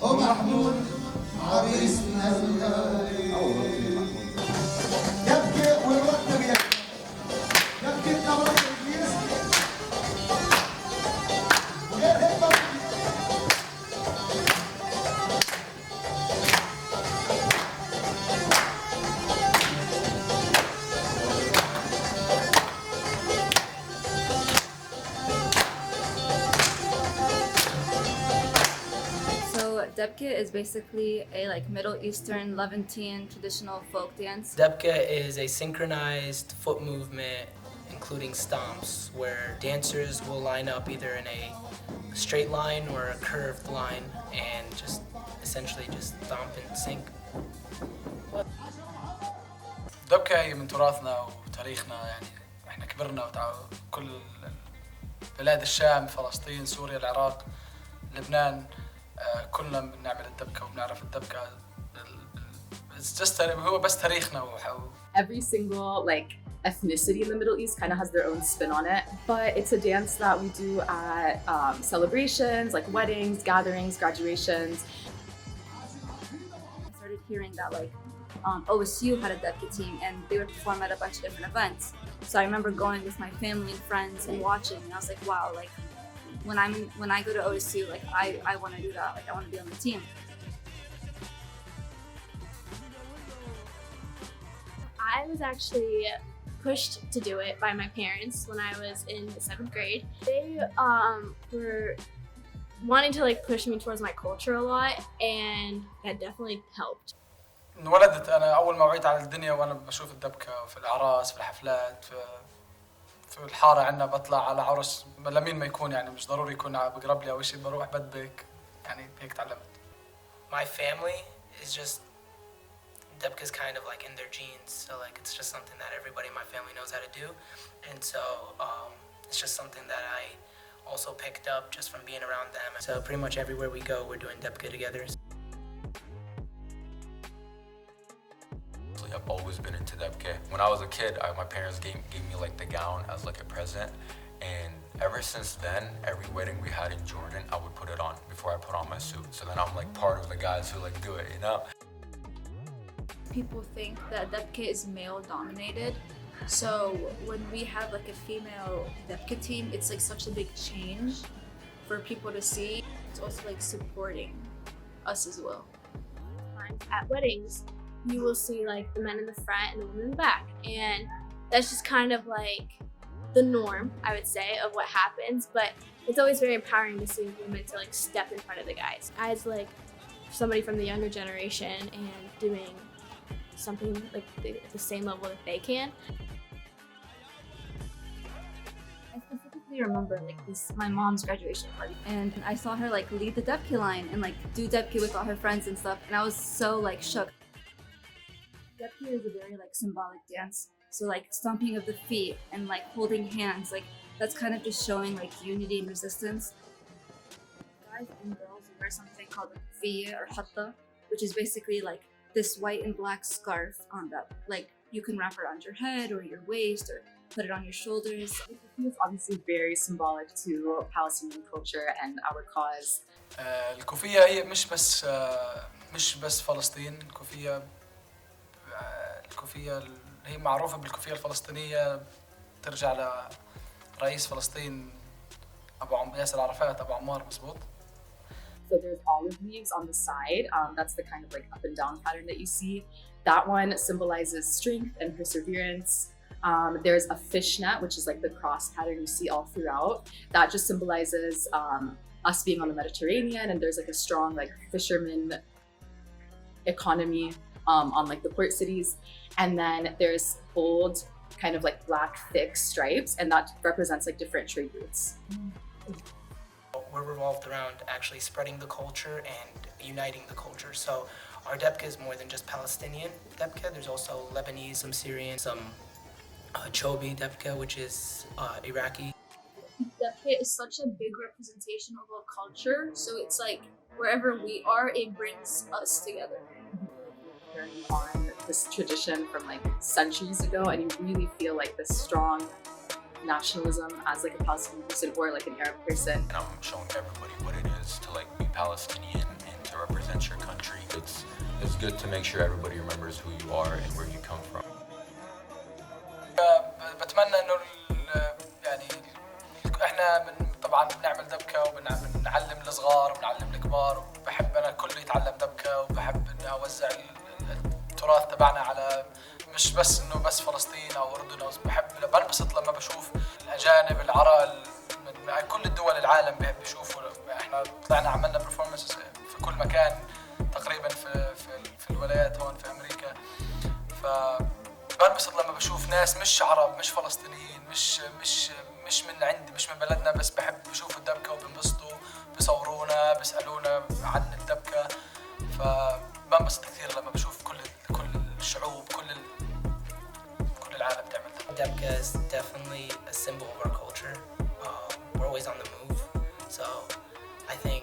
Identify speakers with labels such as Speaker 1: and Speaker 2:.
Speaker 1: ومحمود عريسنا الغالي يبكي والوقت بيبكي يبكي الدولة الإنجليز وغير هيك
Speaker 2: Debke is basically a Middle Eastern Levantine traditional folk dance.
Speaker 3: Debke is a synchronized foot movement including stomps where dancers will line up either in a straight line or a curved line and just essentially just stomp and sync.
Speaker 4: دبكة هي من تراثنا وتاريخنا يعني احنا كبرنا كل بلاد الشام فلسطين سوريا العراق لبنان كلنا بنعمل الدبكة وبنعرف الدبكة هو بس تاريخنا
Speaker 5: Every single ethnicity in the Middle East kind of has their own spin on it, but it's a dance that we do at celebrations like weddings, gatherings, graduations.
Speaker 2: I started hearing that OSU had a Debke team and they would perform at a bunch of different events. So I remember going with my family and friends and watching, and I was like, wow, when I go to OSU, I want to do that. I want to be on the team.
Speaker 6: I was actually pushed to do it by my parents when I was in the 7th grade. They were wanting to push me towards my culture a lot, and that definitely helped.
Speaker 4: انولدت انا اول ما وعيت على الدنيا وانا بشوف الدبكة في الاعراس في الحفلات في الحارة عندنا بطلع على عرس لمين ما يكون يعني مش ضروري يكون بقرب لي او شيء بروح بدبك يعني هيك تعلمت.
Speaker 3: My family is just Debke is kind of in their genes, so it's just something that everybody in my family knows how to do, and so it's just something that I also picked up just from being around them. So pretty much everywhere we go, we're doing Debke together.
Speaker 7: I've always been into Debke. When I was a kid, my parents gave me the gown as a present, and ever since then, every wedding we had in Jordan, I would put it on before I put on my suit. So then I'm part of the guys who do it, you know?
Speaker 2: People think that Debke is male dominated, so when we have a female Debke team, it's such a big change for people to see. It's also supporting us as well.
Speaker 6: At weddings, you will see the men in the front and the women in the back, and that's just kind of the norm, I would say, of what happens. But it's always very empowering to see women to step in front of the guys as somebody from the younger generation and doing something the same level that they can.
Speaker 2: I specifically remember my mom's graduation party, and I saw her lead the Debke line and do Debke with all her friends and stuff, and I was so shook. Debke is a very symbolic dance, so stomping of the feet and holding hands, that's kind of just showing unity and resistance. Guys and girls wear something called a kufiyya or hatta, which is basically this white and black scarf on that you can wrap around your head or your waist or put it on your shoulders.
Speaker 5: It's obviously very symbolic to Palestinian culture and our cause.
Speaker 4: الكوفية هي مش بس فلسطين. الكوفية هي معروفة بالكوفية الفلسطينية ترجع لرئيس فلسطين ياسر عرفات أبو عمار مزبوط.
Speaker 5: So there's olive leaves on the side. That's the kind of up and down pattern that you see. That one symbolizes strength and perseverance. There's a fishnet, which is the cross pattern you see all throughout. That just symbolizes us being on the Mediterranean, and there's a strong fisherman economy on the port cities. And then there's bold kind of black thick stripes, and that represents different trade routes.
Speaker 3: We're revolved around actually spreading the culture and uniting the culture. So our Debke is more than just Palestinian Debke. There's also Lebanese, some Syrian, some Chobi Debke, which is Iraqi.
Speaker 6: Debke is such a big representation of our culture, so it's wherever we are, it brings us together.
Speaker 5: Carrying on this tradition from centuries ago, and you really feel this strong nationalism as like a Palestinian person or like an Arab person.
Speaker 7: And I'm showing everybody what it is to like be Palestinian and to represent your country. It's good to make sure everybody remembers who you are and where you come from.
Speaker 4: بتمنى انه يعني احنا طبعا بنعمل دبكه وبنعلم الصغار وبنعلم الكبار، وبحب انا كله يتعلم دبكه، وبحب اني اوزع التراث تبعنا على مش بس انه بس فلسطين او اردن، او بنبسط لما بشوف الاجانب العرب من كل الدول العالم بيشوفوا. احنا طلعنا عملنا برفورمانسز في كل مكان تقريبا في الولايات هون في امريكا، بنبسط لما بشوف ناس مش عرب مش فلسطينيين مش من عندي مش من بلدنا، بس بحب بشوفوا الدبكة وبنبسطوا بيصورونا بيسألونا عن الدبكة. فبنبسط كثير لما بشوف كل الشعوب كل العالم تعمل دبكة.
Speaker 3: Debka is definitely a symbol of our culture. We're always on the move, so I think